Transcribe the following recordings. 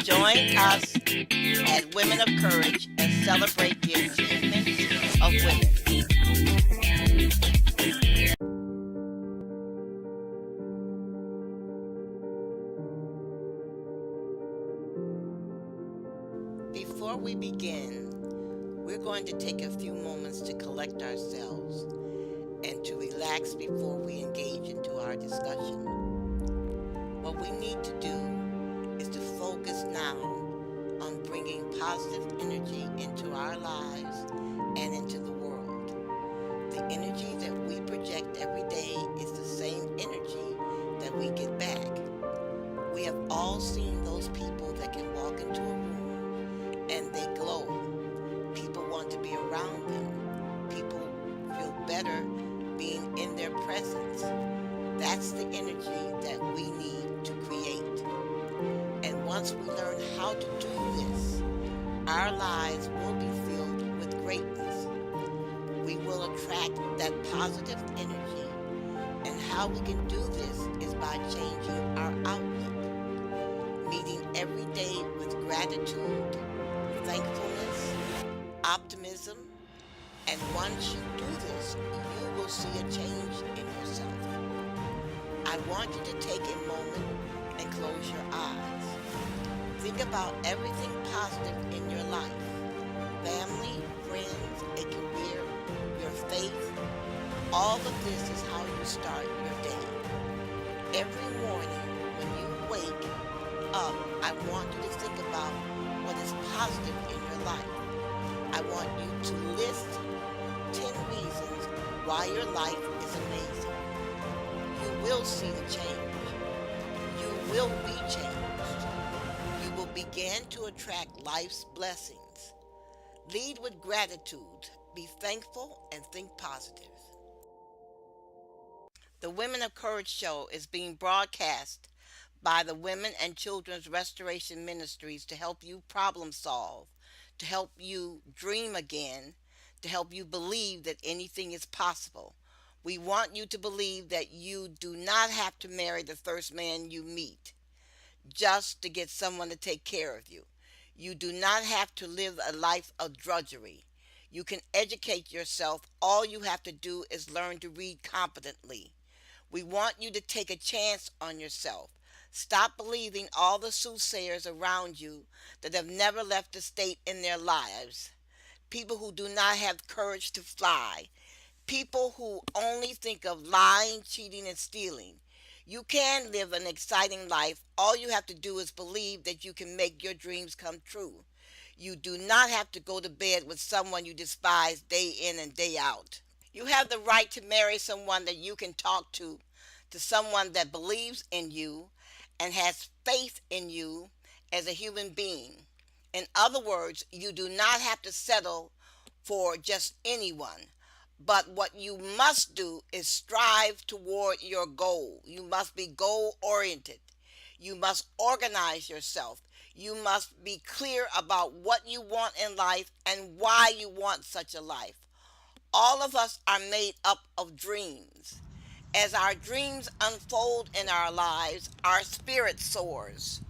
Join us at Women of Courage and celebrate the achievements of women. Before we begin, we're going to take a few moments to collect ourselves and to relax before we engage into our discussion. What we need to do is to focus now on bringing positive energy into our lives and into the world. The energy that we project every day is the same energy that we get back. We have all seen those people that can walk into a room and they glow. People want to be around them. People feel better being in their presence. That's the energy that we need to create. And once we learn how to do this, our lives will be filled with greatness. We will attract that positive energy. And how we can do this is by changing our outlook, meeting every day with gratitude, thankfulness, optimism, and once you do this, you will see a change in yourself. I want you to take a moment and close your eyes. Think about everything positive in your life. Family, friends, a career, your faith. All of this is how you start your day. Every morning when you wake up, I want you to think about what is positive in your life. I want you to list 10 reasons why your life is amazing. You will see the change. You will be changed. You will begin to attract life's blessings. Lead with gratitude. Be thankful and think positive. The Women of Courage show is being broadcast by the Women and Children's Restoration Ministries to help you problem solve, to help you dream again, to help you believe that anything is possible. We want you to believe that you do not have to marry the first man you meet just to get someone to take care of you. You do not have to live a life of drudgery. You can educate yourself. All you have to do is learn to read competently. We want you to take a chance on yourself. Stop believing all the soothsayers around you that have never left a state in their lives. People who do not have courage to fly. People who only think of lying, cheating, and stealing. You can live an exciting life. All you have to do is believe that you can make your dreams come true. You do not have to go to bed with someone you despise day in and day out. You have the right to marry someone that you can talk to someone that believes in you and has faith in you as a human being. In other words, you do not have to settle for just anyone. But what you must do is strive toward your goal. You must be goal oriented. You must organize yourself. You must be clear about what you want in life and why you want such a life. All of us are made up of dreams. As our dreams unfold in our lives, our spirit soars.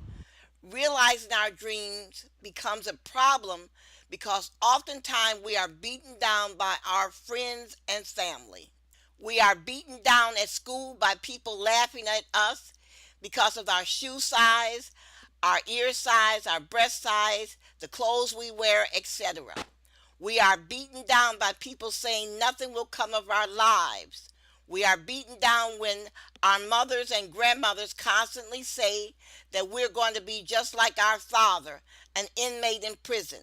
Realizing our dreams becomes a problem because oftentimes we are beaten down by our friends and family. We are beaten down at school by people laughing at us because of our shoe size, our ear size, our breast size, the clothes we wear, etc. We are beaten down by people saying nothing will come of our lives. We are beaten down when our mothers and grandmothers constantly say that we're going to be just like our father, an inmate in prison.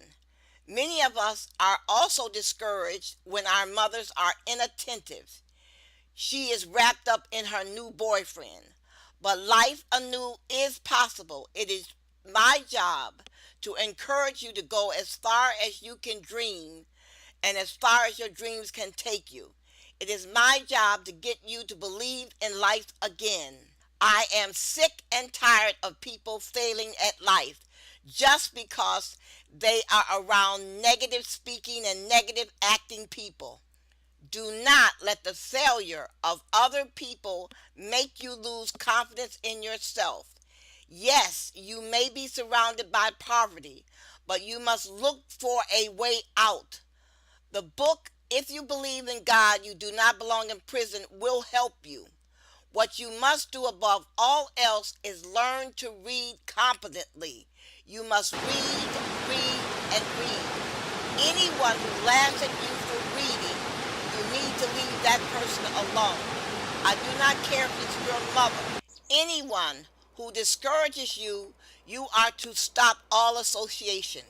Many of us are also discouraged when our mothers are inattentive. She is wrapped up in her new boyfriend. But life anew is possible. It is my job to encourage you to go as far as you can dream and as far as your dreams can take you. It is my job to get you to believe in life again. I am sick and tired of people failing at life just because they are around negative speaking and negative acting people. Do not let the failure of other people make you lose confidence in yourself. Yes, you may be surrounded by poverty, but you must look for a way out. The book, If You Believe in God, You Do Not Belong in Prison, will help you. What you must do above all else is learn to read competently. You must read, read, and read. Anyone who laughs at you for reading, you need to leave that person alone. I do not care if it's your mother. Anyone who discourages you, you are to stop all association.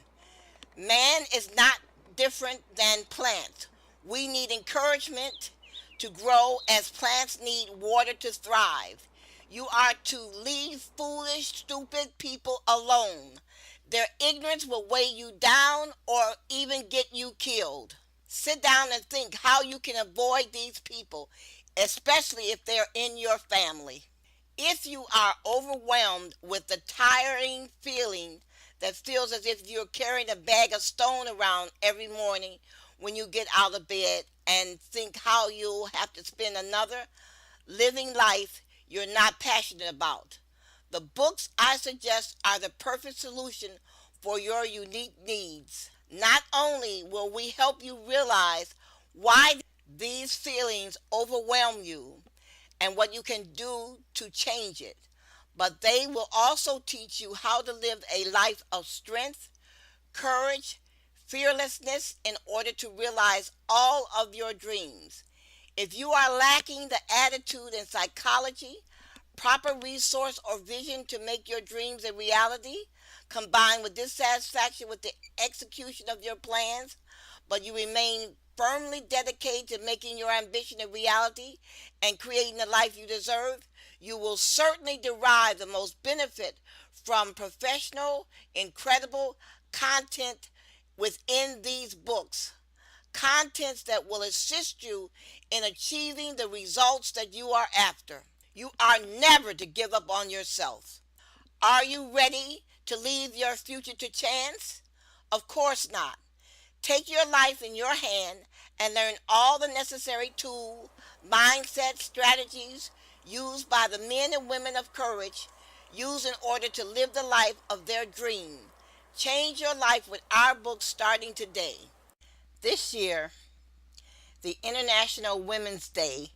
Man is not different than plants. We need encouragement to grow as plants need water to thrive. You are to leave foolish, stupid people alone. Their ignorance will weigh you down or even get you killed. Sit down and think how you can avoid these people, especially if they're in your family. If you are overwhelmed with the tiring feeling that feels as if you're carrying a bag of stone around every morning when you get out of bed and think how you'll have to spend another living life you're not passionate about, the books I suggest are the perfect solution for your unique needs. Not only will we help you realize why these feelings overwhelm you and what you can do to change it, but they will also teach you how to live a life of strength, courage, fearlessness in order to realize all of your dreams. If you are lacking the attitude and psychology, proper resource or vision to make your dreams a reality, combined with dissatisfaction with the execution of your plans, but you remain firmly dedicated to making your ambition a reality and creating the life you deserve, you will certainly derive the most benefit from professional, incredible content within these books. Contents that will assist you in achieving the results that you are after. You are never to give up on yourself. Are you ready to leave your future to chance? Of course not. Take your life in your hand and learn all the necessary tools, mindset, strategies used by the men and women of courage used in order to live the life of their dream. Change your life with our book starting today. This year, the International Women's Day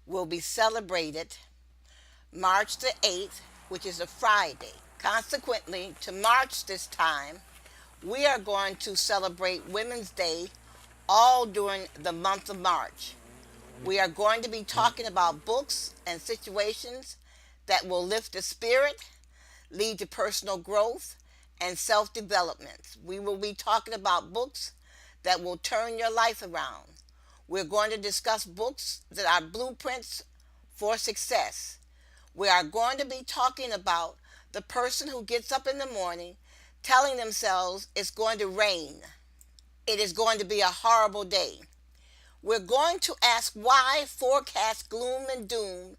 will be celebrated March the 8th, which is a Friday. Consequently, to March this time, we are going to celebrate Women's Day all during the month of March. We are going to be talking about books and situations that will lift the spirit, lead to personal growth, and self development. We will be talking about books that will turn your life around. We're going to discuss books that are blueprints for success. We are going to be talking about the person who gets up in the morning telling themselves it's going to rain. It is going to be a horrible day. We're going to ask why forecast gloom and doom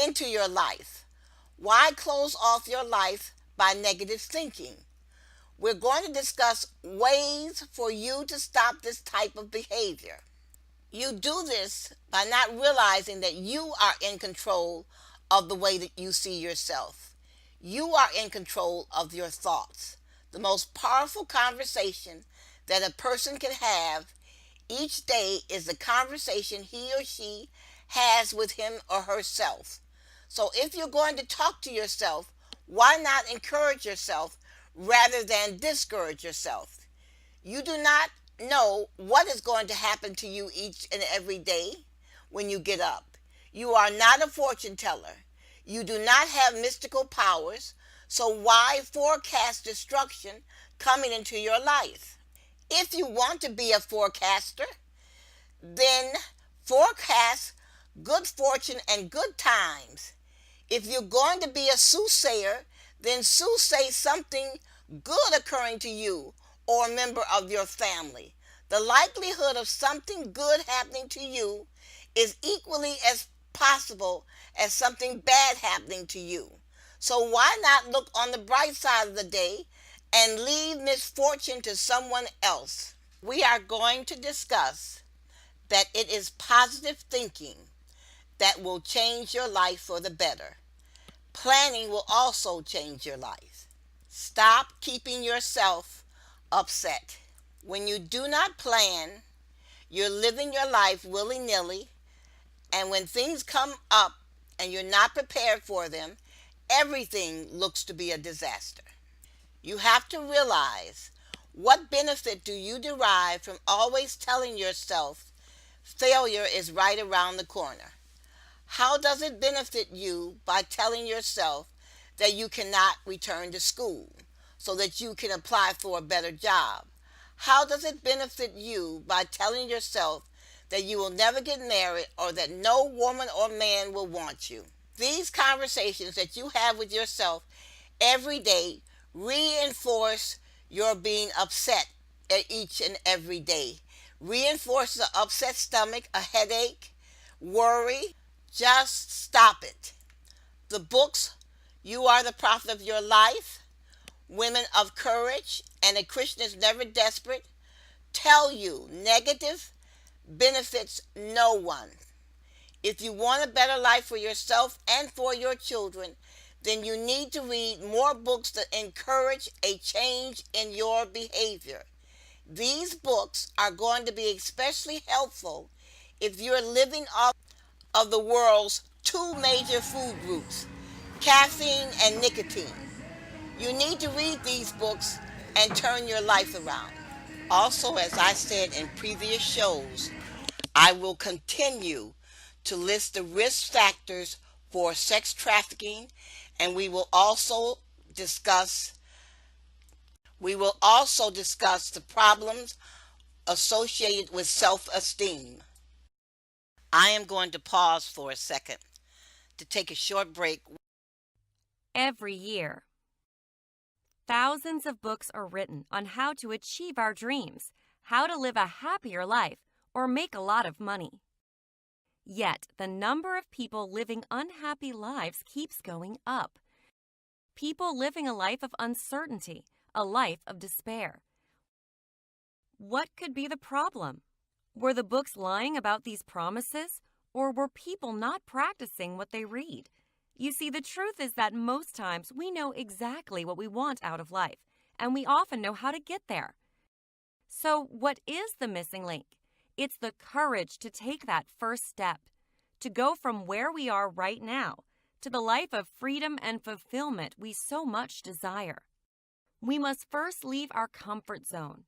into your life. Why close off your life by negative thinking? We're going to discuss ways for you to stop this type of behavior. You do this by not realizing that you are in control of the way that you see yourself. You are in control of your thoughts. The most powerful conversation that a person can have each day is the conversation he or she has with him or herself. So if you're going to talk to yourself, why not encourage yourself rather than discourage yourself? You do not know what is going to happen to you each and every day when you get up. You are not a fortune teller. You do not have mystical powers. So why forecast destruction coming into your life? If you want to be a forecaster, then forecast good fortune and good times. If you're going to be a soothsayer, then soothsay something good occurring to you or a member of your family. The likelihood of something good happening to you is equally as possible as something bad happening to you. So why not look on the bright side of the day and leave misfortune to someone else? We are going to discuss that it is positive thinking that will change your life for the better. Planning will also change your life. Stop keeping yourself upset. When you do not plan, you're living your life willy nilly, and when things come up and you're not prepared for them, everything looks to be a disaster. You have to realize, what benefit do you derive from always telling yourself failure is right around the corner? How does it benefit you by telling yourself that you cannot return to school so that you can apply for a better job? How does it benefit you by telling yourself that you will never get married or that no woman or man will want you? These conversations that you have with yourself every day reinforce your being upset each and every day. Reinforce the upset stomach, a headache, worry. Just stop it. The books You Are the Prophet of Your Life, Women of Courage, and A Christian is Never Desperate tell you negative benefits no one. If you want a better life for yourself and for your children, then you need to read more books that encourage a change in your behavior. These books are going to be especially helpful if you're living off of the world's two major food groups, caffeine and nicotine. You need to read these books and turn your life around. Also, as I said in previous shows, I will continue to list the risk factors for sex trafficking, and discuss we will also discuss the problems associated with self-esteem. I am going to pause for a second to take a short break. Every year, thousands of books are written on how to achieve our dreams, how to live a happier life, or make a lot of money. Yet, the number of people living unhappy lives keeps going up. People living a life of uncertainty, a life of despair. What could be the problem? Were the books lying about these promises, or were people not practicing what they read? You see, the truth is that most times we know exactly what we want out of life, and we often know how to get there. So, what is the missing link? It's the courage to take that first step, to go from where we are right now to the life of freedom and fulfillment we so much desire. We must first leave our comfort zone,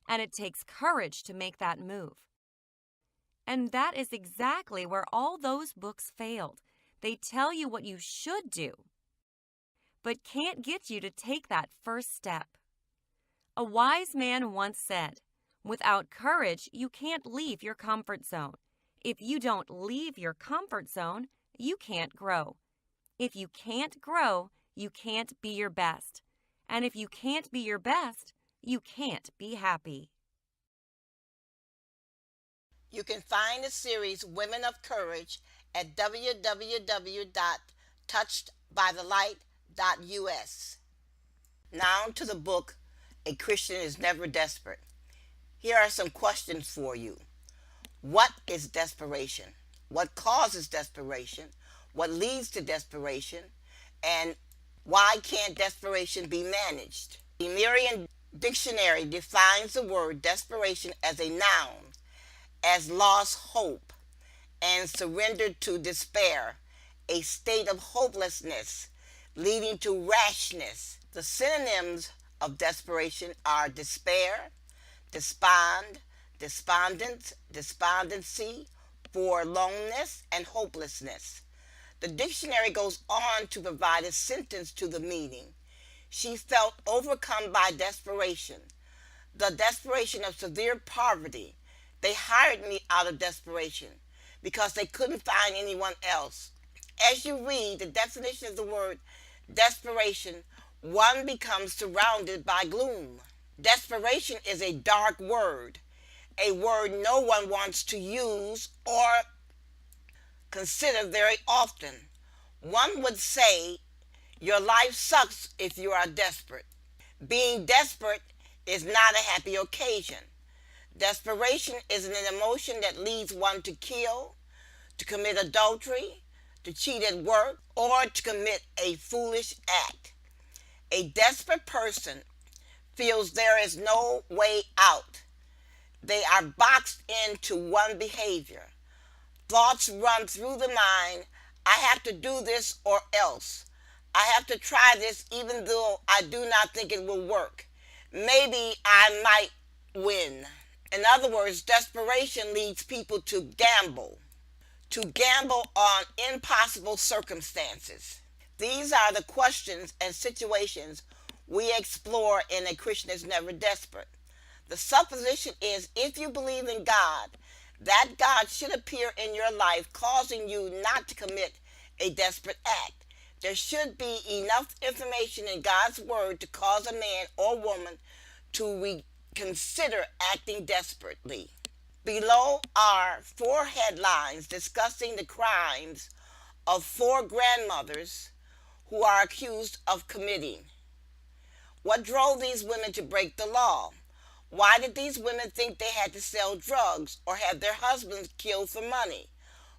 and it takes courage to make that move. And that is exactly where all those books failed. They tell you what you should do, but can't get you to take that first step. A wise man once said, "Without courage, you can't leave your comfort zone. If you don't leave your comfort zone, you can't grow. If you can't grow, you can't be your best. And if you can't be your best, you can't be happy." You can find the series Women of Courage at www.touchedbythelight.us. Now to the book A Christian is Never Desperate. Here are some questions for you. What is desperation? What causes desperation? What leads to desperation? And why can't desperation be managed? The Merriam Dictionary defines the word desperation as a noun, as lost hope and surrendered to despair, a state of hopelessness leading to rashness. The synonyms of desperation are despair, despond, despondent, despondency, forlornness, and hopelessness. The dictionary goes on to provide a sentence to the meaning. She felt overcome by desperation, the desperation of severe poverty. They hired me out of desperation because they couldn't find anyone else. As you read the definition of the word desperation, one becomes surrounded by gloom. Desperation is a dark word, a word no one wants to use or consider very often. One would say your life sucks if you are desperate. Being desperate is not a happy occasion. Desperation is an emotion that leads one to kill, to commit adultery, to cheat at work, or to commit a foolish act. A desperate person feels there is no way out. They are boxed into one behavior. Thoughts run through the mind: I have to do this or else. I have to try this even though I do not think it will work. Maybe I might win. In other words, desperation leads people to gamble on impossible circumstances. These are the questions and situations we explore in A Christian is Never Desperate. The supposition is, if you believe in God, that God should appear in your life, causing you not to commit a desperate act. There should be enough information in God's Word to cause a man or woman to reconsider acting desperately. Below are four headlines discussing the crimes of four grandmothers who are accused of committing. What drove these women to break the law? Why did these women think they had to sell drugs or have their husbands killed for money?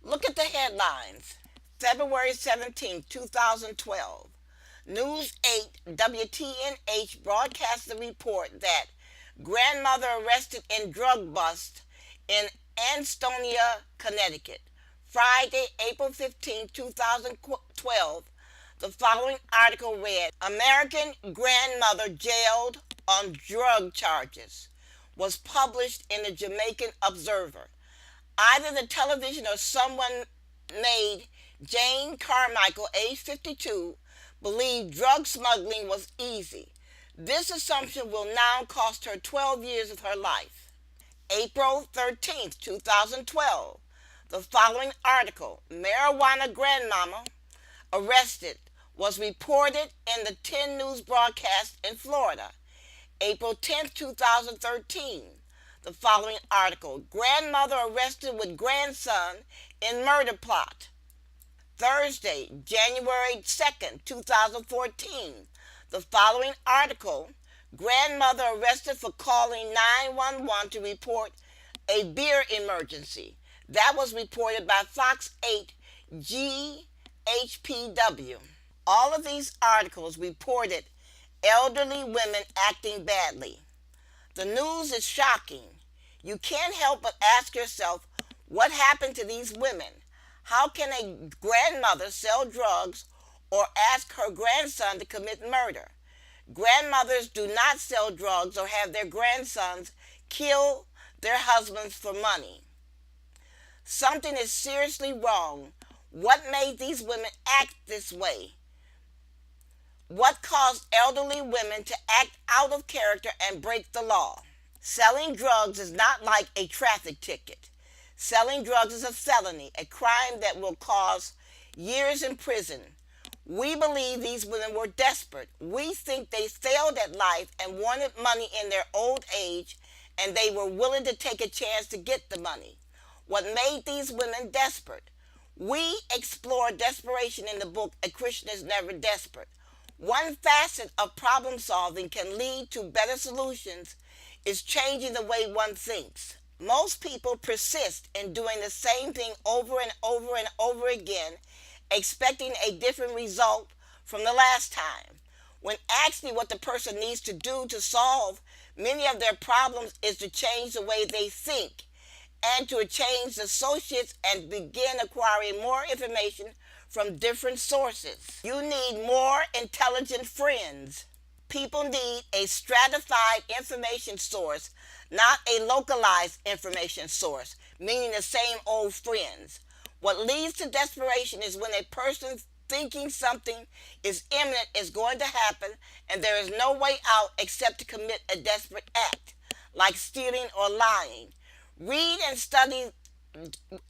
Look at the headlines. February 17, 2012. News 8 WTNH broadcast the report that grandmother arrested in drug bust in Ansonia, Connecticut. Friday, April 15, 2012. The following article read, American grandmother jailed on drug charges, was published in the Jamaican Observer. Either the television or someone made Jane Carmichael, age 52, believe drug smuggling was easy. This assumption will now cost her 12 years of her life. April 13, 2012. The following article, Marijuana Grandmama Arrested, was reported in the 10 News broadcast in Florida. April 10, 2013. The following article, Grandmother Arrested with Grandson in Murder Plot. Thursday, January 2nd, 2014. The following article, Grandmother Arrested for Calling 911 to report a beer emergency. That was reported by Fox 8 GHPW. All of these articles reported elderly women acting badly. The news is shocking. You can't help but ask yourself, what happened to these women? How can a grandmother sell drugs or ask her grandson to commit murder? Grandmothers do not sell drugs or have their grandsons kill their husbands for money. Something is seriously wrong. What made these women act this way? What caused elderly women to act out of character and break the law? Selling drugs is not like a traffic ticket. Selling drugs is a felony, a crime that will cause years in prison. We believe these women were desperate. We think they failed at life and wanted money in their old age, and they were willing to take a chance to get the money. What made these women desperate? We explore desperation in the book A Christian is Never Desperate. One facet of problem solving can lead to better solutions is changing the way one thinks. Most people persist in doing the same thing over and over and over again, expecting a different result from the last time. When actually what the person needs to do to solve many of their problems is to change the way they think and to change associates and begin acquiring more information from different sources. You need more intelligent friends. People need a stratified information source, not a localized information source, meaning the same old friends. What leads to desperation is when a person thinking something is imminent, is going to happen, and there is no way out except to commit a desperate act, like stealing or lying. Read and study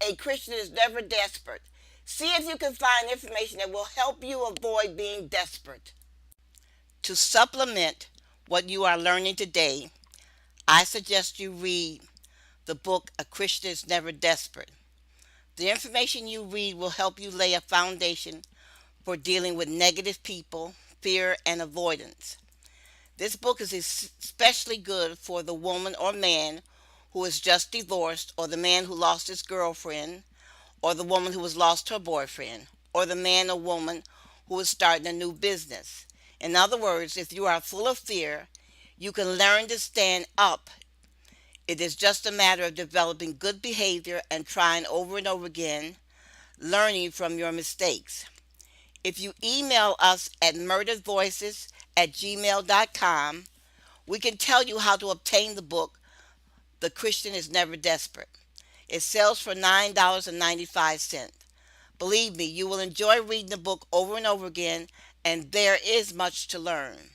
A Christian is Never Desperate. See if you can find information that will help you avoid being desperate. To supplement what you are learning today, I suggest you read the book A Christian is Never Desperate. The information you read will help you lay a foundation for dealing with negative people, fear, and avoidance. This book is especially good for the woman or man who is just divorced, or the man who lost his girlfriend, or the woman who has lost her boyfriend. or the man or woman who is starting a new business. In other words, if you are full of fear, you can learn to stand up. It is just a matter of developing good behavior and trying over and over again, learning from your mistakes. If you email us at murderedvoices@gmail.com, we can tell you how to obtain the book, The Christian is Never Desperate. It sells for $9.95. Believe me, you will enjoy reading the book over and over again, and there is much to learn.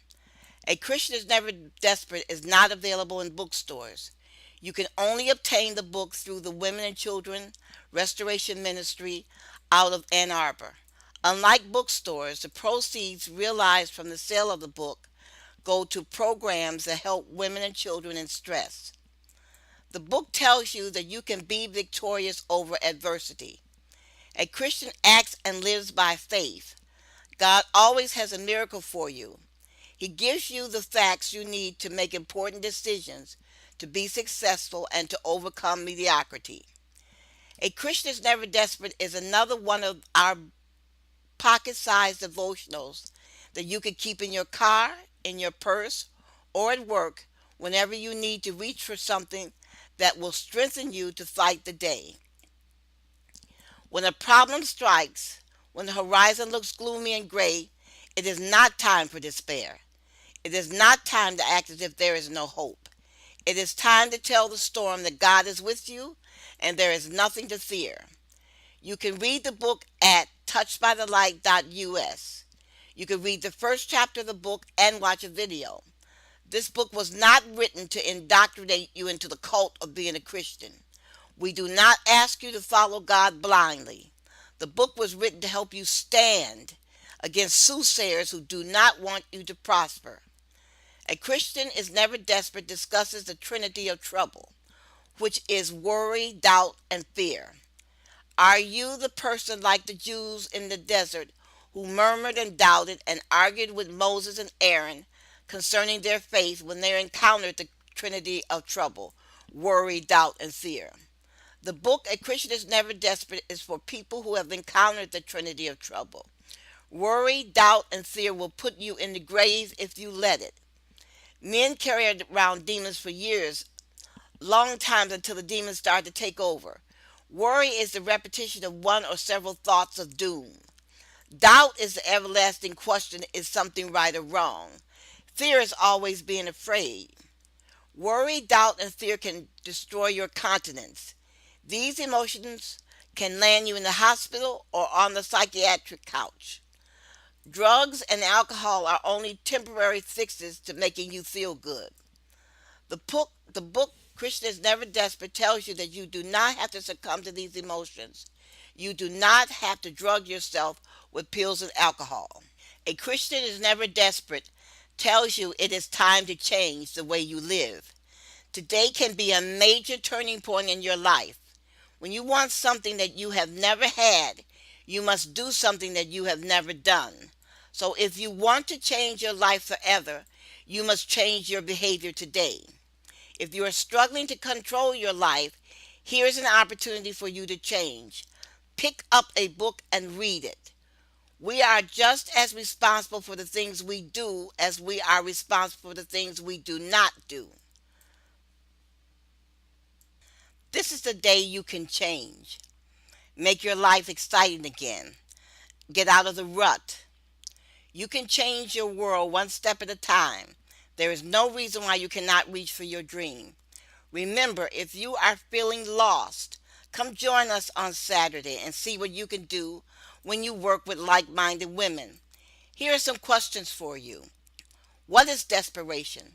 A Christian is Never Desperate is not available in bookstores. You can only obtain the book through the Women and Children Restoration Ministry out of Ann Arbor. Unlike bookstores, the proceeds realized from the sale of the book go to programs that help women and children in stress. The book tells you that you can be victorious over adversity. A Christian acts and lives by faith. God always has a miracle for you. He gives you the facts you need to make important decisions, to be successful, and to overcome mediocrity. A Christian is Never Desperate is another one of our pocket sized devotionals that you can keep in your car, in your purse, or at work whenever you need to reach for something that will strengthen you to fight the day. When a problem strikes, when the horizon looks gloomy and gray, it is not time for despair. It is not time to act as if there is no hope. It is time to tell the storm that God is with you and there is nothing to fear. You can read the book at touchedbythelight.us. You can read the first chapter of the book and watch a video. This book was not written to indoctrinate you into the cult of being a Christian. We do not ask you to follow God blindly. The book was written to help you stand against soothsayers who do not want you to prosper. A Christian is Never Desperate discusses the trinity of trouble, which is worry, doubt, and fear. Are you the person like the Jews in the desert who murmured and doubted and argued with Moses and Aaron concerning their faith when they encountered the trinity of trouble, worry, doubt, and fear? The book A Christian is Never Desperate is for people who have encountered the trinity of trouble. Worry, doubt, and fear will put you in the grave if you let it. Men carry around demons for years, long times until the demons start to take over. Worry is the repetition of one or several thoughts of doom. Doubt is the everlasting question, is something right or wrong? Fear is always being afraid. Worry, doubt, and fear can destroy your continence. These emotions can land you in the hospital or on the psychiatric couch. Drugs and alcohol are only temporary fixes to making you feel good. The book Christian is Never Desperate tells you that you do not have to succumb to these emotions. You do not have to drug yourself with pills and alcohol. A Christian is Never Desperate tells you it is time to change the way you live. Today can be a major turning point in your life. When you want something that you have never had, you must do something that you have never done. So if you want to change your life forever, you must change your behavior today. If you are struggling to control your life, here's an opportunity for you to change. Pick up a book and read it. We are just as responsible for the things we do as we are responsible for the things we do not do. This is the day you can change. Make your life exciting again. Get out of the rut. You can change your world one step at a time. There is no reason why you cannot reach for your dream. Remember, if you are feeling lost, come join us on Saturday and see what you can do when you work with like minded women. Here are some questions for you. What is desperation?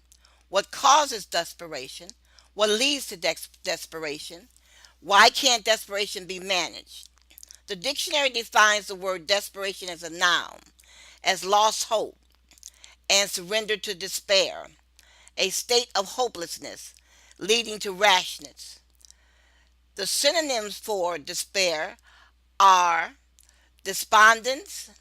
What causes desperation? What leads to desperation? Why can't desperation be managed? The dictionary defines the word desperation as a noun, as lost hope and surrender to despair, a state of hopelessness leading to rashness. The synonyms for despair are despondence,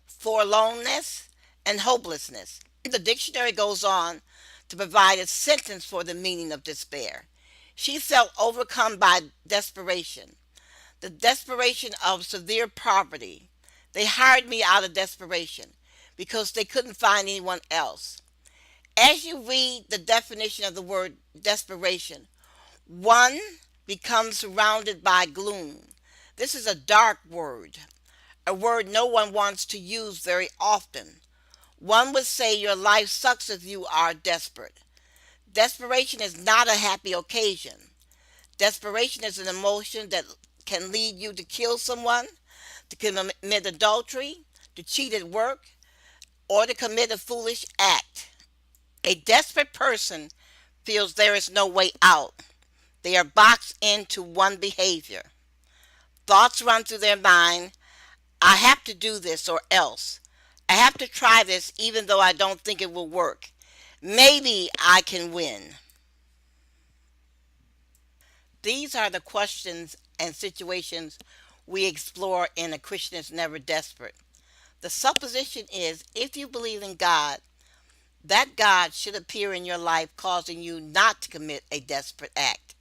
forlornness, and hopelessness. The dictionary goes on to provide a sentence for the meaning of despair. She felt overcome by desperation, the desperation of severe poverty, They hired me out of desperation because they couldn't find anyone else. As you read the definition of the word desperation, one becomes surrounded by gloom. This is a dark word, a word no one wants to use very often. One would say your life sucks if you are desperate. Desperation is not a happy occasion. Desperation is an emotion that can lead you to kill someone, to commit adultery, to cheat at work, or to commit a foolish act. A desperate person feels there is no way out. They are boxed into one behavior. Thoughts run through their mind: I have to do this or else. I have to try this even though I don't think it will work. Maybe I can win. These are the questions and situations we explore in A Christian is Never Desperate. The supposition is if you believe in God, that God should appear in your life causing you not to commit a desperate act.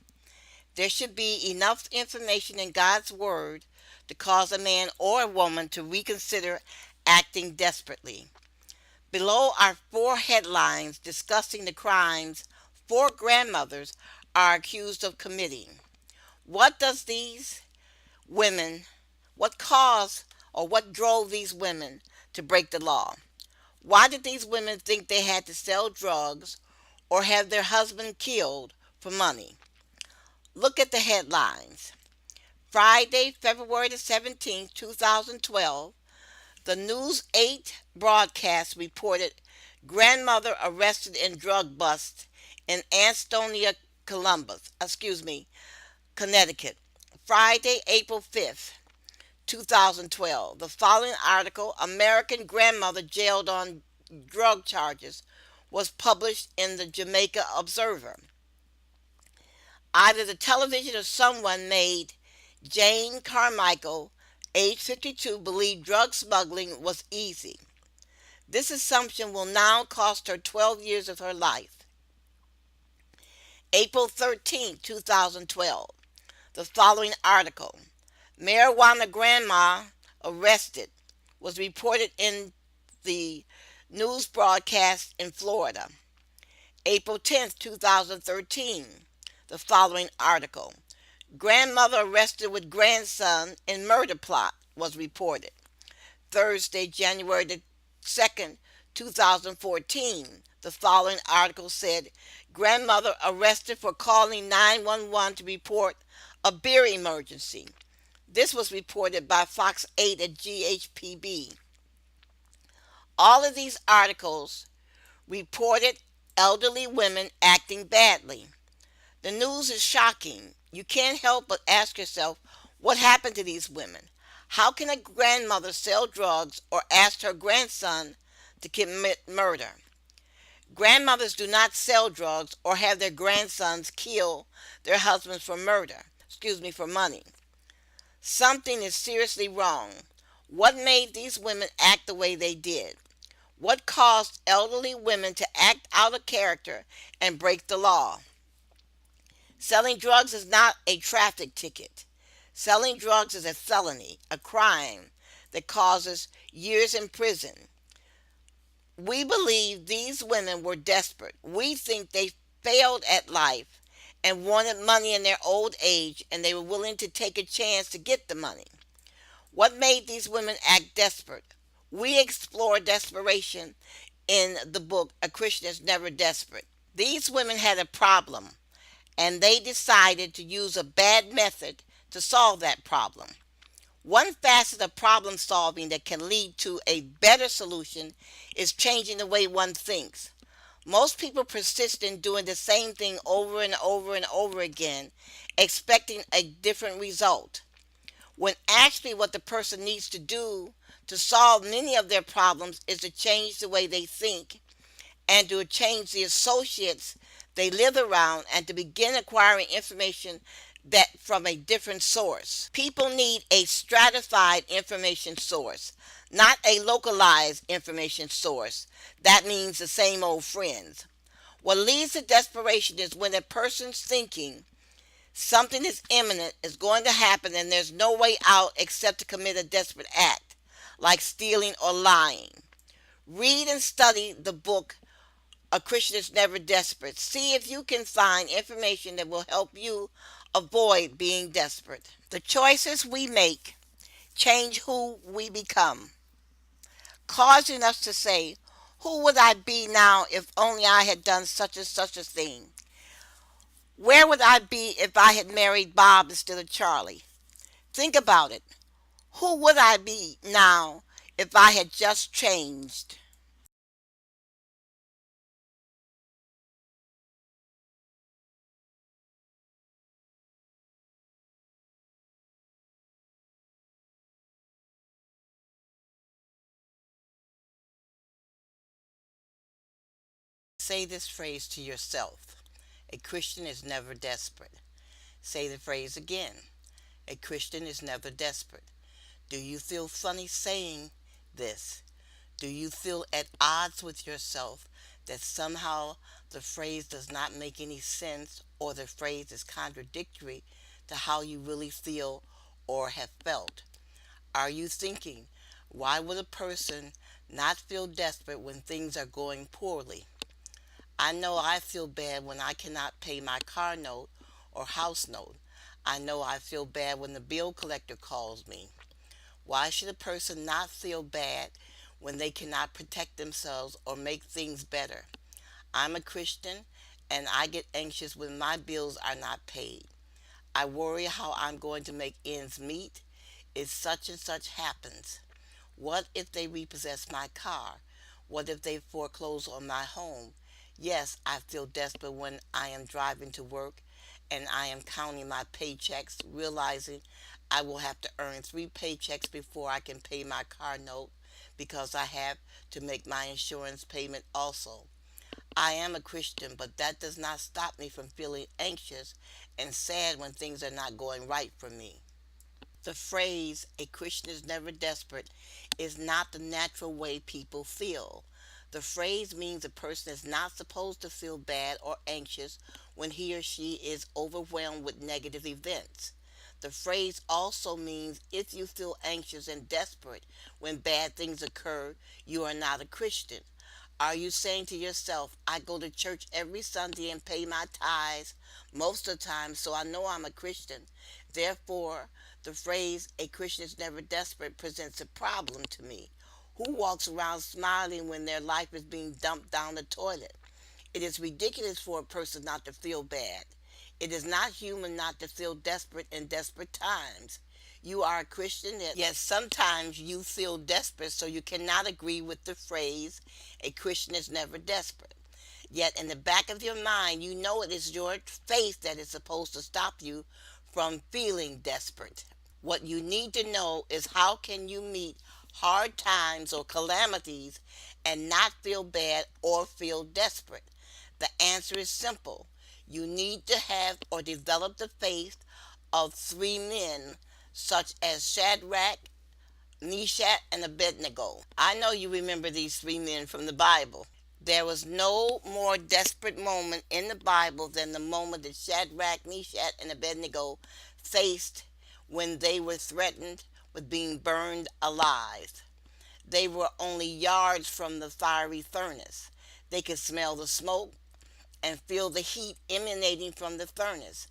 There should be enough information in God's Word to cause a man or a woman to reconsider acting desperately. Below are four headlines discussing the crimes four grandmothers are accused of committing. What does these women, what caused or what drove these women to break the law? Why did these women think they had to sell drugs or have their husband killed for money? Look at the headlines. Friday, February the 17th, 2012, the News 8 broadcast reported grandmother arrested in drug bust in Ansonia, Connecticut. Friday, April 5th, 2012. The following article, American Grandmother Jailed on Drug Charges, was published in the Jamaica Observer. Either the television or someone made Jane Carmichael, age 52, believe drug smuggling was easy. This assumption will now cost her 12 years of her life. April 13, 2012. The following article, Marijuana Grandma Arrested, was reported in the news broadcast in Florida. April 10th, 2013. The following article, Grandmother Arrested with Grandson in Murder Plot, was reported. Thursday, January the 2nd, 2014. The following article said, Grandmother arrested for calling 911 to report a beer emergency. This was reported by Fox 8 at GHPB. All of these articles reported elderly women acting badly. The news is shocking. You can't help but ask yourself, what happened to these women? How can a grandmother sell drugs or ask her grandson to commit murder? Grandmothers do not sell drugs or have their grandsons kill their husbands for money. Something is seriously wrong. What made these women act the way they did? What caused elderly women to act out of character and break the law? Selling drugs is not a traffic ticket. Selling drugs is a felony, a crime that causes years in prison. We believe these women were desperate. We think they failed at life and wanted money in their old age, and they were willing to take a chance to get the money. What made these women act desperate? We explore desperation in the book A Christian is Never Desperate. These women had a problem, and they decided to use a bad method to solve that problem. One facet of problem solving that can lead to a better solution is changing the way one thinks. Most people persist in doing the same thing over and over and over again, expecting a different result, when actually what the person needs to do to solve many of their problems is to change the way they think and to change the associates they live around and to begin acquiring information that from a different source. People need a stratified information source, not a localized information source. That means the same old friends. What leads to desperation is when a person's thinking something is imminent, is going to happen, and there's no way out except to commit a desperate act. like stealing or lying. Read and study the book A Christian is Never Desperate. See if you can find information that will help you avoid being desperate. The choices we make change who we become, causing us to say, who would I be now if only I had done such and such a thing? Where would I be if I had married Bob instead of Charlie? Think about it. Who would I be now if I had just changed? Say this phrase to yourself. A Christian is never desperate. Say the phrase again. A Christian is never desperate. Do you feel funny saying this? Do you feel at odds with yourself that somehow the phrase does not make any sense or the phrase is contradictory to how you really feel or have felt? Are you thinking, why would a person not feel desperate when things are going poorly? I know I feel bad when I cannot pay my car note or house note. I know I feel bad when the bill collector calls me. Why should a person not feel bad when they cannot protect themselves or make things better? I'm a Christian and I get anxious when my bills are not paid. I worry how I'm going to make ends meet if such and such happens. What if they repossess my car? What if they foreclose on my home? Yes, I feel desperate when I am driving to work and I am counting my paychecks, realizing I will have to earn 3 paychecks before I can pay my car note because I have to make my insurance payment also. I am a Christian, but that does not stop me from feeling anxious and sad when things are not going right for me. The phrase, a Christian is never desperate, is not the natural way people feel. The phrase means a person is not supposed to feel bad or anxious when he or she is overwhelmed with negative events. The phrase also means if you feel anxious and desperate when bad things occur, you are not a Christian. Are you saying to yourself, I go to church every Sunday and pay my tithes most of the time, so I know I'm a Christian? Therefore, the phrase, a Christian is never desperate, presents a problem to me. Who walks around smiling when their life is being dumped down the toilet? It is ridiculous for a person not to feel bad. It is not human not to feel desperate in desperate times. You are a Christian, yet sometimes you feel desperate, so you cannot agree with the phrase, a Christian is never desperate. Yet in the back of your mind, you know it is your faith that is supposed to stop you from feeling desperate. What you need to know is how can you meet hard times or calamities and not feel bad or feel desperate. The answer is simple. You need to have or develop the faith of 3 men such as Shadrach, Meshach, and Abednego. I know you remember these 3 men from the Bible. There was no more desperate moment in the Bible than the moment that Shadrach, Meshach, and Abednego faced when they were threatened with being burned alive. They were only yards from the fiery furnace. They could smell the smoke and feel the heat emanating from the furnace.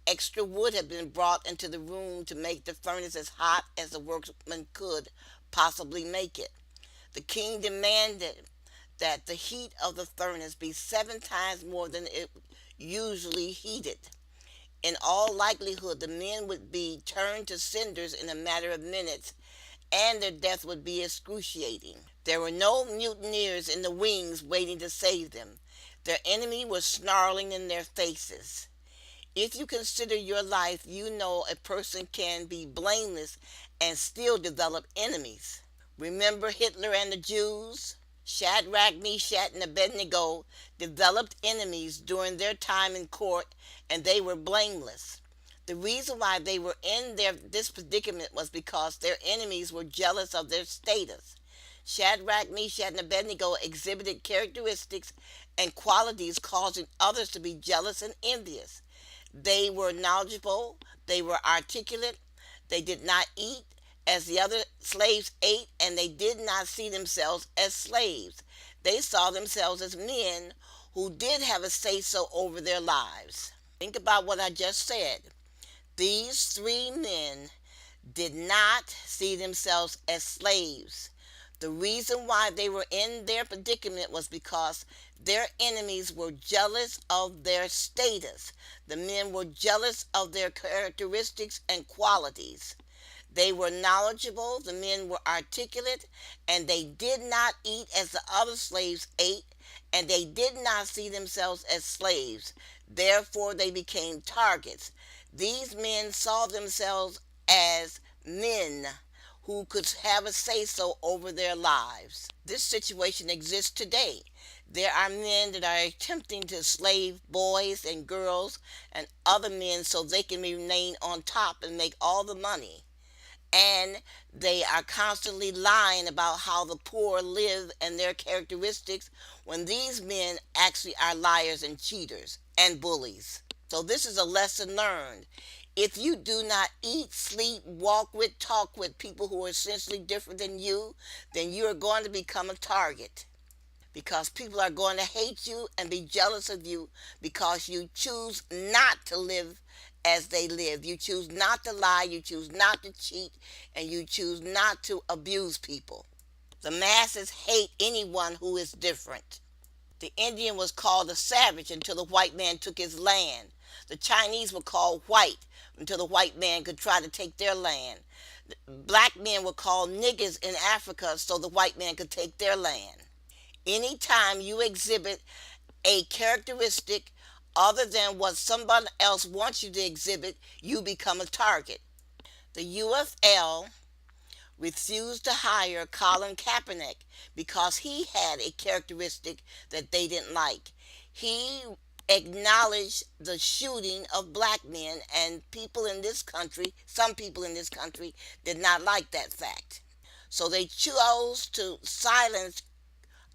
Extra wood had been brought into the room to make the furnace as hot as the workmen could possibly make it. The king demanded that the heat of the furnace be 7 times more than it usually heated. In all likelihood, the men would be turned to cinders in a matter of minutes, and their death would be excruciating. There were no mutineers in the wings waiting to save them. Their enemy was snarling in their faces. If you consider your life, you know a person can be blameless and still develop enemies. Remember Hitler and the Jews? Shadrach, Meshach, and Abednego developed enemies during their time in court, and they were blameless. The reason why they were in this predicament was because their enemies were jealous of their status. Shadrach, Meshach, and Abednego exhibited characteristics and qualities causing others to be jealous and envious. They were knowledgeable, they were articulate, they did not eat as the other slaves ate, and they did not see themselves as slaves. They saw themselves as men who did have a say so over their lives. Think about what I just said. These three men did not see themselves as slaves. The reason why they were in their predicament was because their enemies were jealous of their status. The men were jealous of their characteristics and qualities. They were knowledgeable, the men were articulate, and they did not eat as the other slaves ate, and they did not see themselves as slaves. Therefore, they became targets. These men saw themselves as men who could have a say so over their lives. This situation exists today. There are men that are attempting to slave boys and girls and other men so they can remain on top and make all the money. And they are constantly lying about how the poor live and their characteristics when these men actually are liars and cheaters and bullies. So this is a lesson learned. If you do not eat, sleep, walk with, talk with people who are essentially different than you, then you are going to become a target, because people are going to hate you and be jealous of you because you choose not to live as they live. You choose not to lie, you choose not to cheat, and you choose not to abuse people. The masses hate anyone who is different. The Indian was called a savage until the white man took his land. The Chinese were called white until the white man could try to take their land. Black men were called niggers in Africa so the white man could take their land. Anytime you exhibit a characteristic other than what somebody else wants you to exhibit, you become a target. The UFL refused to hire Colin Kaepernick because he had a characteristic that they didn't like. He acknowledged the shooting of black men, and people in this country, some people in this country, did not like that fact. So they chose to silence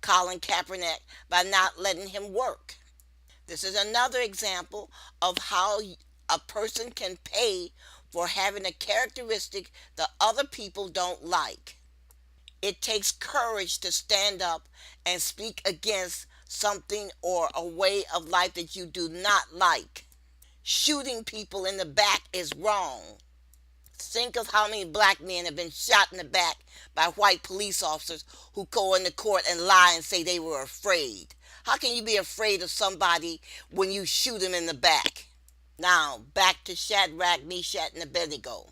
Colin Kaepernick by not letting him work. This is another example of how a person can pay for having a characteristic that other people don't like. It takes courage to stand up and speak against something or a way of life that you do not like. Shooting people in the back is wrong. Think of how many black men have been shot in the back by white police officers who go into court and lie and say they were afraid. How can you be afraid of somebody when you shoot them in the back? Now, back to Shadrach, Meshach, and Abednego.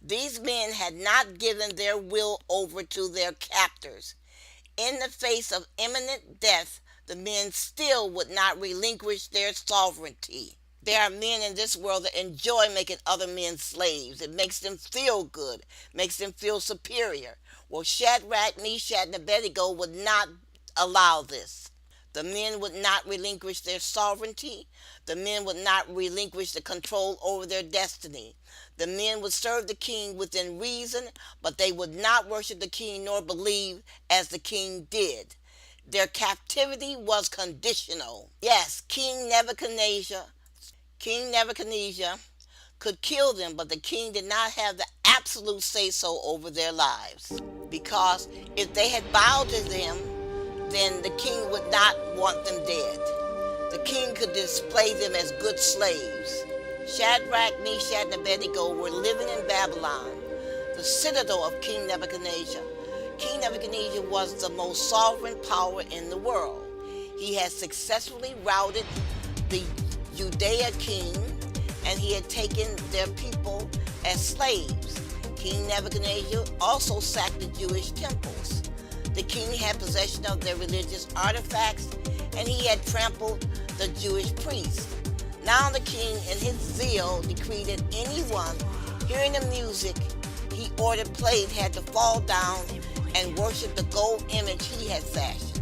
These men had not given their will over to their captors. In the face of imminent death, the men still would not relinquish their sovereignty. There are men in this world that enjoy making other men slaves. It makes them feel good, makes them feel superior. Well, Shadrach, Meshach, and Abednego would not allow this. The men would not relinquish their sovereignty. The men would not relinquish the control over their destiny. The men would serve the king within reason, but they would not worship the king nor believe as the king did. Their captivity was conditional. Yes, King Nebuchadnezzar could kill them, but the king did not have the absolute say-so over their lives. Because if they had bowed to them, then the king would not want them dead. The king could display them as good slaves. Shadrach, Meshach, and Abednego were living in Babylon, the citadel of King Nebuchadnezzar. King Nebuchadnezzar was the most sovereign power in the world. He had successfully routed the Judea king, and he had taken their people as slaves. King Nebuchadnezzar also sacked the Jewish temples. The king had possession of their religious artifacts, and he had trampled the Jewish priests. Now the king, in his zeal, decreed that anyone hearing the music he ordered played had to fall down and worship the gold image he had fashioned.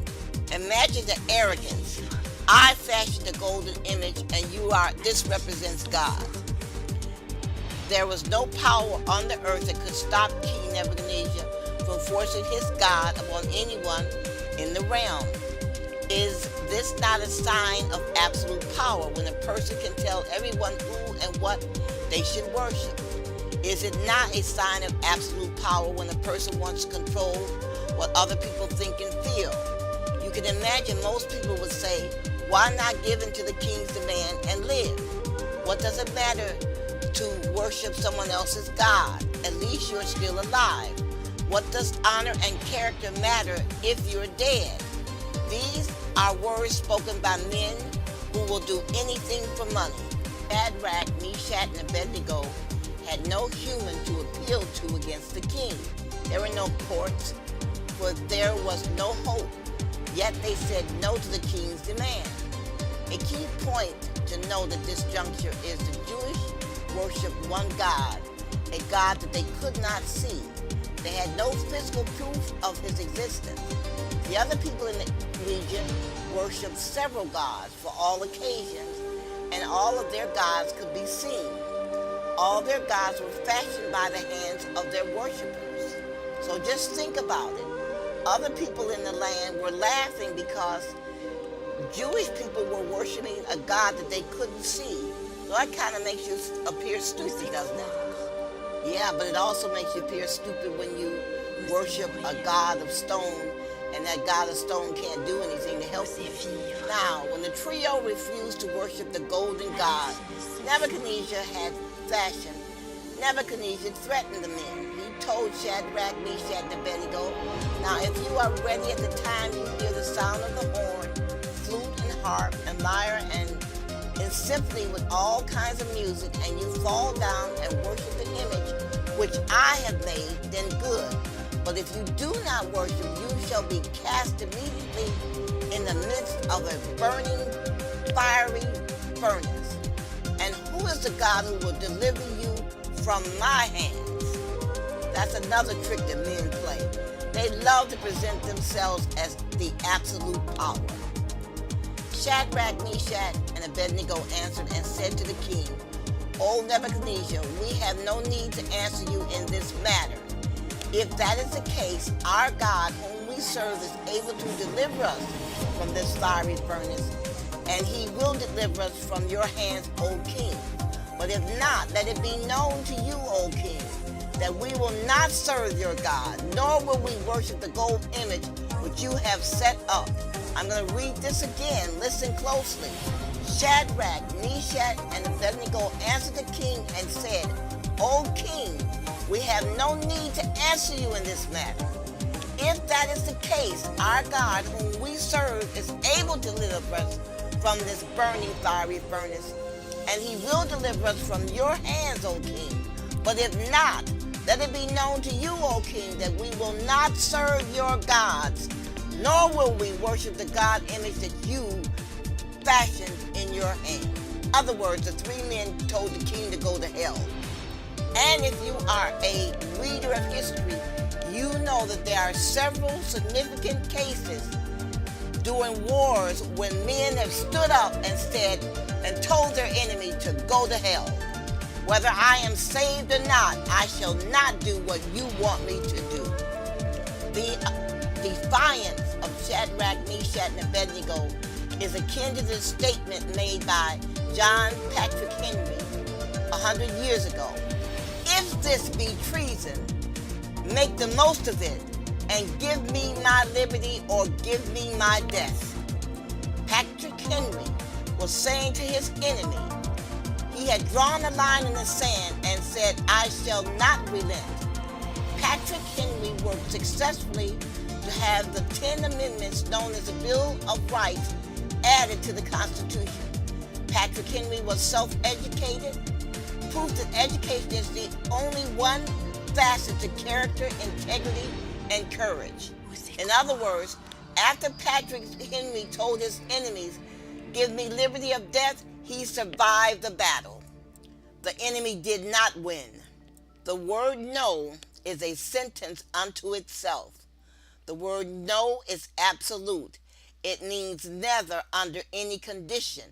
Imagine the arrogance. I fashioned the golden image, and this represents God. There was no power on the earth that could stop King Nebuchadnezzar from forcing his God upon anyone in the realm. Is this not a sign of absolute power when a person can tell everyone who and what they should worship? Is it not a sign of absolute power when a person wants to control what other people think and feel? You can imagine most people would say, why not give in to the king's demand and live? What does it matter to worship someone else's God? At least you're still alive. What does honor and character matter if you're dead? These are words spoken by men who will do anything for money. Shadrach, Meshach, and Abednego had no human to appeal to against the king. There were no courts, for there was no hope. Yet they said no to the king's demand. A key point to note at this juncture is the Jewish worshiped one God, a God that they could not see. They had no physical proof of his existence. The other people in the region worshiped several gods for all occasions, and all of their gods could be seen. All their gods were fashioned by the hands of their worshipers. So just think about it. Other people in the land were laughing because Jewish people were worshiping a God that they couldn't see. So that kind of makes you appear stupid, doesn't it? Yeah, but it also makes you appear stupid when you worship a god of stone and that god of stone can't do anything to help you. Now, when the trio refused to worship the golden god Nebuchadnezzar had fashioned, Nebuchadnezzar threatened the men. He told Shadrach, Meshach, and Abednego, now if you are ready at the time you hear the sound of the horn, flute and harp and lyre and in symphony with all kinds of music, and you fall down and worship the image which I have made, then good. But if you do not worship, you shall be cast immediately in the midst of a burning, fiery furnace. And who is the God who will deliver you from my hands? That's another trick that men play. They love to present themselves as the absolute power. Shadrach, Meshach, and Abednego answered and said to the king, O Nebuchadnezzar, we have no need to answer you in this matter. If that is the case, our God, whom we serve, is able to deliver us from this fiery furnace, and he will deliver us from your hands, O king. But if not, let it be known to you, O king, that we will not serve your God, nor will we worship the gold image which you have set up. I'm going to read this again. Listen closely. Shadrach, Meshach, and Abednego answered the king and said, O king, we have no need to answer you in this matter. If that is the case, our God, whom we serve, is able to deliver us from this burning fiery furnace, and he will deliver us from your hands, O king. But if not, let it be known to you, O king, that we will not serve your gods, nor will we worship the God image that you fashioned in your hand. In other words, the three men told the king to go to hell. And if you are a reader of history, you know that there are several significant cases during wars when men have stood up and said and told their enemy to go to hell. Whether I am saved or not, I shall not do what you want me to do. The defiance of Shadrach, Meshach, and Abednego is akin to the statement made by John Patrick Henry 100 years ago. If this be treason, make the most of it and give me my liberty or give me my death. Patrick Henry was saying to his enemy, he had drawn a line in the sand and said, I shall not relent. Patrick Henry worked successfully to have the 10 amendments known as the Bill of Rights added to the Constitution. Patrick Henry was self-educated, proof that education is the only one facet to character, integrity, and courage. In other words, after Patrick Henry told his enemies, give me liberty of death, he survived the battle. The enemy did not win. The word no is a sentence unto itself. The word no is absolute. It means never under any condition.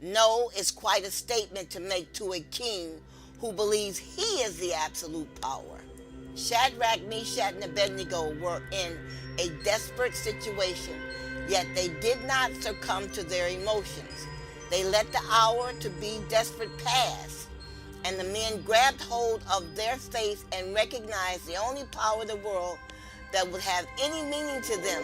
No is quite a statement to make to a king who believes he is the absolute power. Shadrach, Meshach, and Abednego were in a desperate situation, yet they did not succumb to their emotions. They let the hour to be desperate pass, And the men grabbed hold of their faith and recognized the only power in the world that would have any meaning to them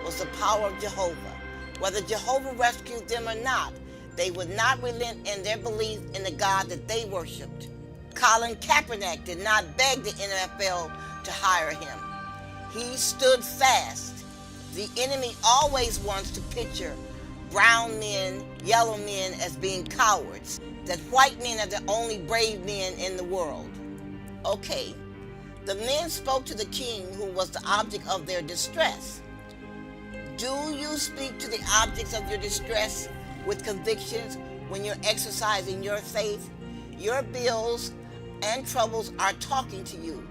was the power of Jehovah. Whether Jehovah rescued them or not, they would not relent in their belief in the God that they worshiped. Colin Kaepernick did not beg the NFL to hire him. He stood fast. The enemy always wants to picture brown men, yellow men as being cowards, that white men are the only brave men in the world. Okay, the men spoke to the king who was the object of their distress. Do you speak to the objects of your distress with convictions when you're exercising your faith? Your bills and troubles are talking to you.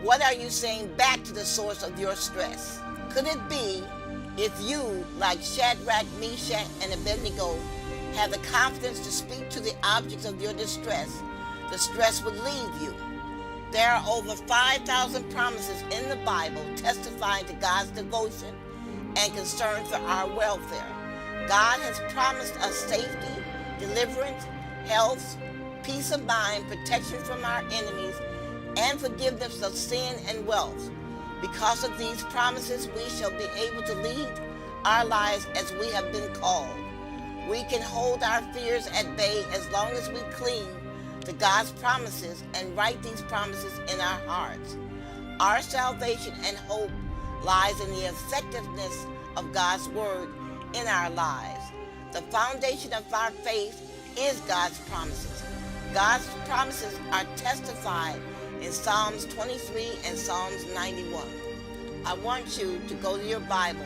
What are you saying back to the source of your stress? Could it be if you, like Shadrach, Meshach, and Abednego, have the confidence to speak to the objects of your distress, the stress would leave you? There are over 5,000 promises in the Bible testifying to God's devotion and concern for our welfare. God has promised us safety, deliverance, health, peace of mind, protection from our enemies, and forgiveness of sin and wealth. Because of these promises, we shall be able to lead our lives as we have been called. We can hold our fears at bay as long as we cling to God's promises and write these promises in our hearts. Our salvation and hope lies in the effectiveness of God's word in our lives. The foundation of our faith is God's promises. God's promises are testified in Psalms 23 and Psalms 91. I want you to go to your Bible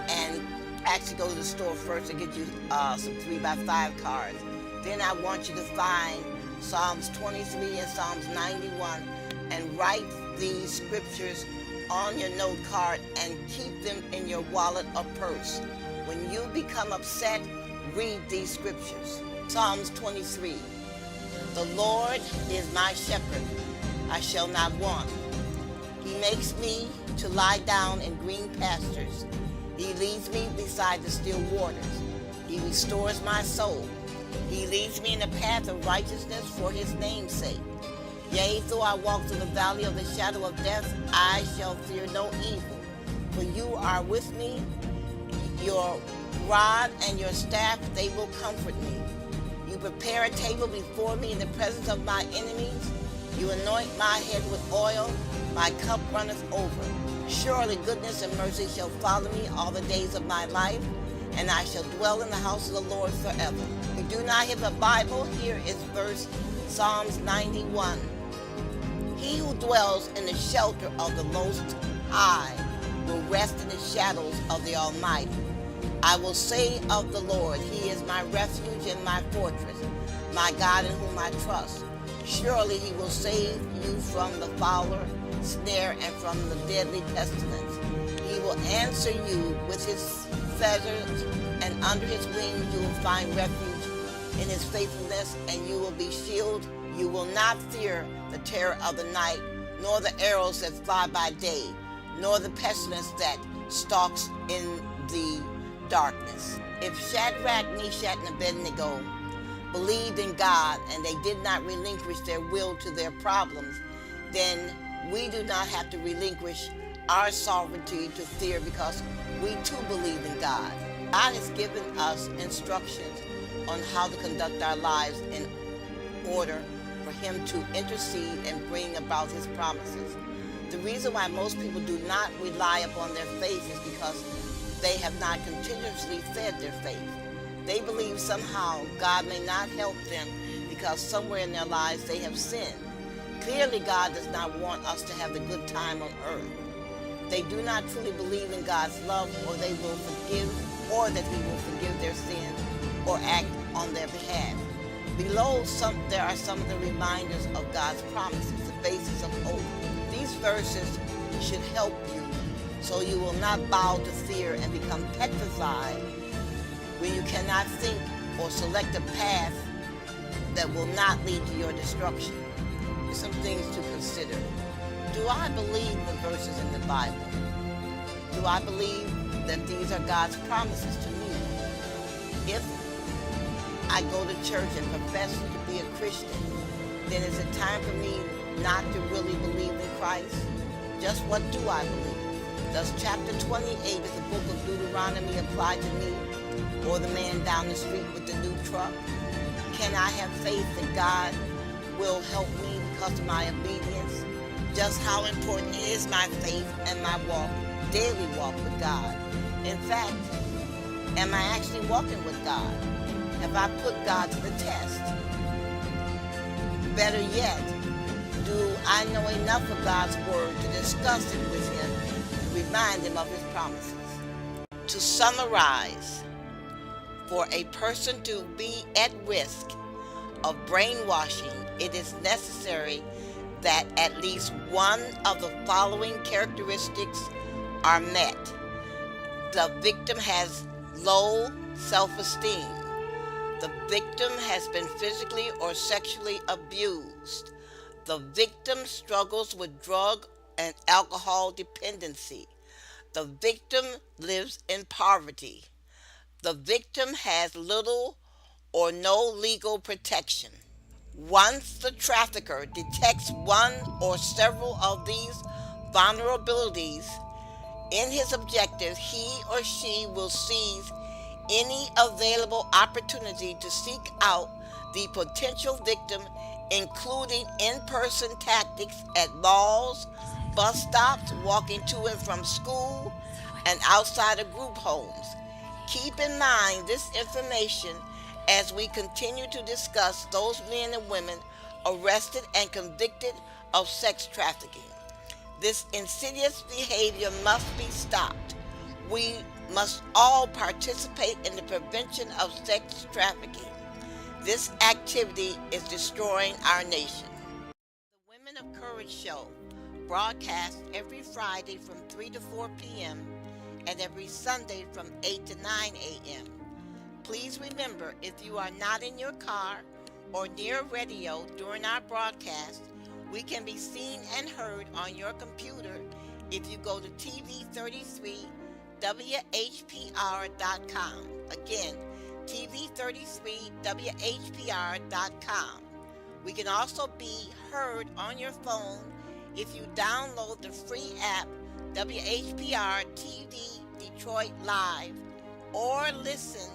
and actually go to the store first and get you some 3x5 cards. Then I want you to find Psalms 23 and Psalms 91 and write these scriptures on your note card and keep them in your wallet or purse. When you become upset, read these scriptures. Psalms 23. The Lord is my shepherd, I shall not want. He makes me to lie down in green pastures. He leads me beside the still waters. He restores my soul. He leads me in the path of righteousness for his name's sake. Yea, though I walk through the valley of the shadow of death, I shall fear no evil. For you are with me. Your rod and your staff, they will comfort me. You prepare a table before me in the presence of my enemies. You anoint my head with oil. My cup runneth over. Surely goodness and mercy shall follow me all the days of my life, and I shall dwell in the house of the Lord forever. If you do not have a Bible, here is verse Psalms 91. He who dwells in the shelter of the Most High will rest in the shadows of the Almighty. I will say of the Lord, he is my refuge and my fortress, my God in whom I trust. Surely he will save you from the fowler snare and from the deadly pestilence. He will answer you with his feathers, and under his wings you will find refuge in his faithfulness, and you will be shielded. You will not fear the terror of the night, nor the arrows that fly by day, nor the pestilence that stalks in the darkness. If Shadrach, Meshach, and Abednego believed in God and they did not relinquish their will to their problems, then we do not have to relinquish our sovereignty to fear, because we too believe in God. God has given us instructions on how to conduct our lives in order for him to intercede and bring about his promises. The reason why most people do not rely upon their faith is because they have not continuously fed their faith. They believe somehow God may not help them because somewhere in their lives they have sinned. Clearly, God does not want us to have the good time on earth. They do not truly believe in God's love, or they will forgive, or that he will forgive their sins or act on their behalf. Below there are some of the reminders of God's promises, the basis of hope. These verses should help you so you will not bow to fear and become petrified when you cannot think or select a path that will not lead to your destruction. Some things to consider. Do I believe the verses in the Bible? Do I believe that these are God's promises to me? If I go to church and profess to be a Christian, then is it time for me not to really believe in Christ? Just what do I believe? Does chapter 28 of the book of Deuteronomy apply to me or the man down the street with the new truck? Can I have faith that God will help me because of my obedience? Just how important is my faith and my walk, daily walk with God? In fact, am I actually walking with God? Have I put God to the test? Better yet, do I know enough of God's word to discuss it with him and remind him of his promises? To summarize, for a person to be at risk of brainwashing, it is necessary that at least one of the following characteristics are met. The victim has low self-esteem. The victim has been physically or sexually abused. The victim struggles with drug and alcohol dependency. The victim lives in poverty. The victim has little or no legal protection. Once the trafficker detects one or several of these vulnerabilities in his objective, he or she will seize any available opportunity to seek out the potential victim, including in person tactics at malls, bus stops, walking to and from school, and outside of group homes. Keep in mind this information as we continue to discuss those men and women arrested and convicted of sex trafficking. This insidious behavior must be stopped. We must all participate in the prevention of sex trafficking. This activity is destroying our nation. The Women of Courage Show broadcasts every Friday from 3 to 4 p.m. and every Sunday from 8 to 9 a.m. Please remember, if you are not in your car or near radio during our broadcast, we can be seen and heard on your computer if you go to TV33WHPR.com. Again, TV33WHPR.com. We can also be heard on your phone if you download the free app WHPR TV Detroit Live or listen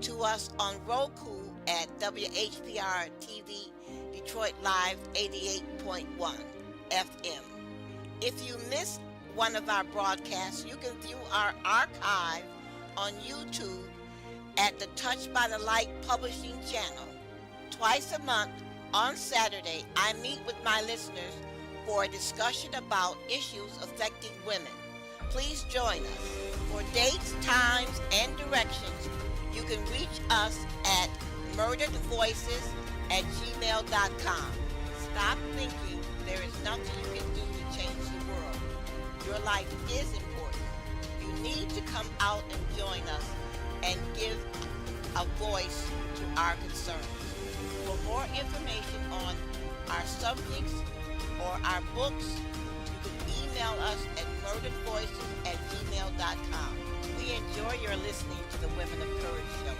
to us on Roku at WHPR TV Detroit Live 88.1 FM. If you missed one of our broadcasts, you can view our archive on YouTube at the Touched by the Light Publishing channel. Twice a month on Saturday, I meet with my listeners for a discussion about issues affecting women. Please join us. For dates, times, and directions, you can reach us at murderedvoices@gmail.com. Stop thinking there is nothing you can do to change the world. Your life is important. You need to come out and join us and give a voice to our concerns. For more information on our subjects or our books, you can email us at murderedvoices@gmail.com. We enjoy your listening to the Women of Courage Show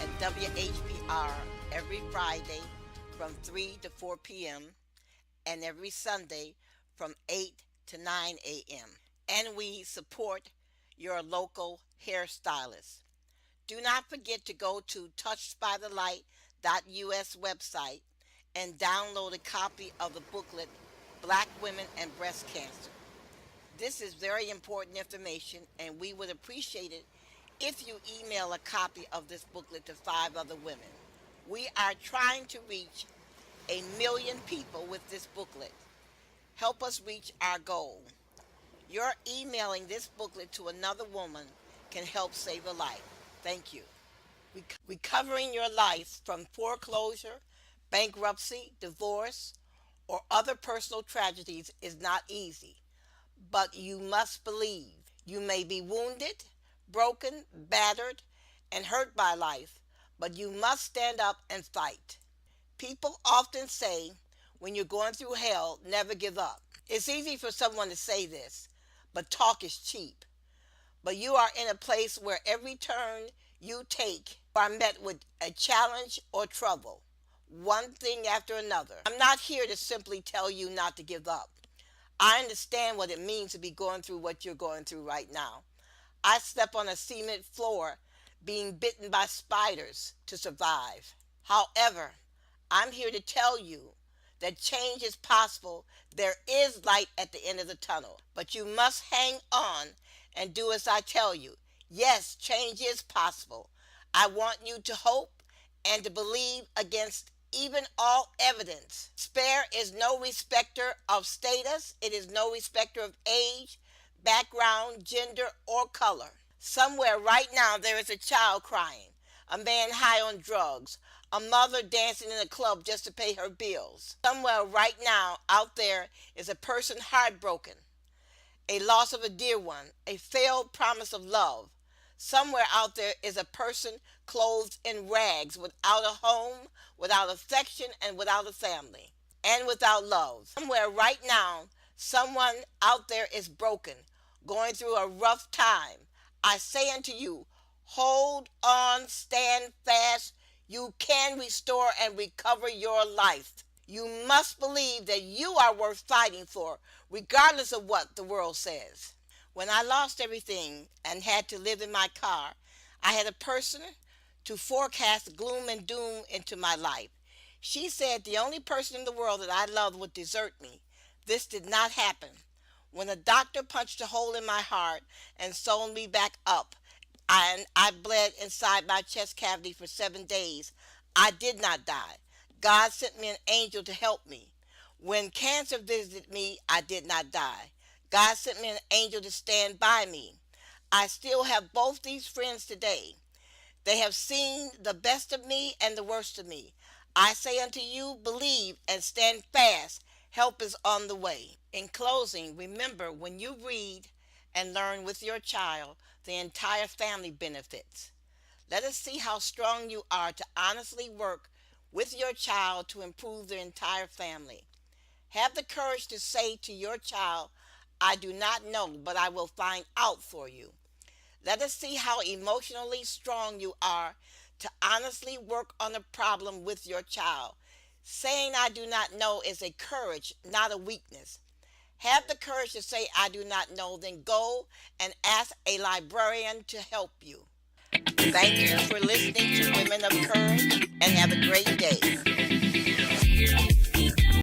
at WHPR every Friday from 3 to 4 p.m. and every Sunday from 8 to 9 a.m. And we support your local hairstylist. Do not forget to go to touchedbythelight.us website and download a copy of the booklet Black Women and Breast Cancer. This is very important information, and we would appreciate it if you email a copy of this booklet to 5 other women. We are trying to reach 1,000,000 people with this booklet. Help us reach our goal. Your emailing this booklet to another woman can help save a life. Thank you. Recovering your life from foreclosure, bankruptcy, divorce, or other personal tragedies is not easy, but you must believe. You may be wounded, broken, battered, and hurt by life, but you must stand up and fight. People often say, when you're going through hell, never give up. It's easy for someone to say this, but talk is cheap. But you are in a place where every turn you take are met with a challenge or trouble. one thing after another. I'm not here to simply tell you not to give up. I understand what it means to be going through what you're going through right now. I slept on a cement floor being bitten by spiders to survive. However, I'm here to tell you that change is possible. There is light at the end of the tunnel, but you must hang on and do as I tell you. Yes, change is possible. I want you to hope and to believe against even all evidence. Despair is no respecter of status, it is no respecter of age, background, gender, or color. Somewhere right now there is a child crying, a man high on drugs, a mother dancing in a club just to pay her bills. Somewhere right now out there is a person heartbroken, a loss of a dear one, a failed promise of love. Somewhere out there is a person clothed in rags, without a home, without affection, and without a family, and without love. Somewhere right now, someone out there is broken, going through a rough time. I say unto you, hold on, stand fast. You can restore and recover your life. You must believe that you are worth fighting for, regardless of what the world says. When I lost everything and had to live in my car, I had a person to forecast gloom and doom into my life. She said the only person in the world that I loved would desert me. This did not happen. When a doctor punched a hole in my heart and sewn me back up, and I bled inside my chest cavity for 7 days, I did not die. God sent me an angel to help me. When cancer visited me, I did not die. God sent me an angel to stand by me. I still have both these friends today. They have seen the best of me and the worst of me. I say unto you, believe and stand fast. Help is on the way. In closing, remember when you read and learn with your child, the entire family benefits. Let us see how strong you are to honestly work with your child to improve the entire family. Have the courage to say to your child, I do not know, but I will find out for you. Let us see how emotionally strong you are to honestly work on a problem with your child. Saying I do not know is a courage, not a weakness. Have the courage to say I do not know, then go and ask a librarian to help you. Thank you for listening to Women of Courage and have a great day.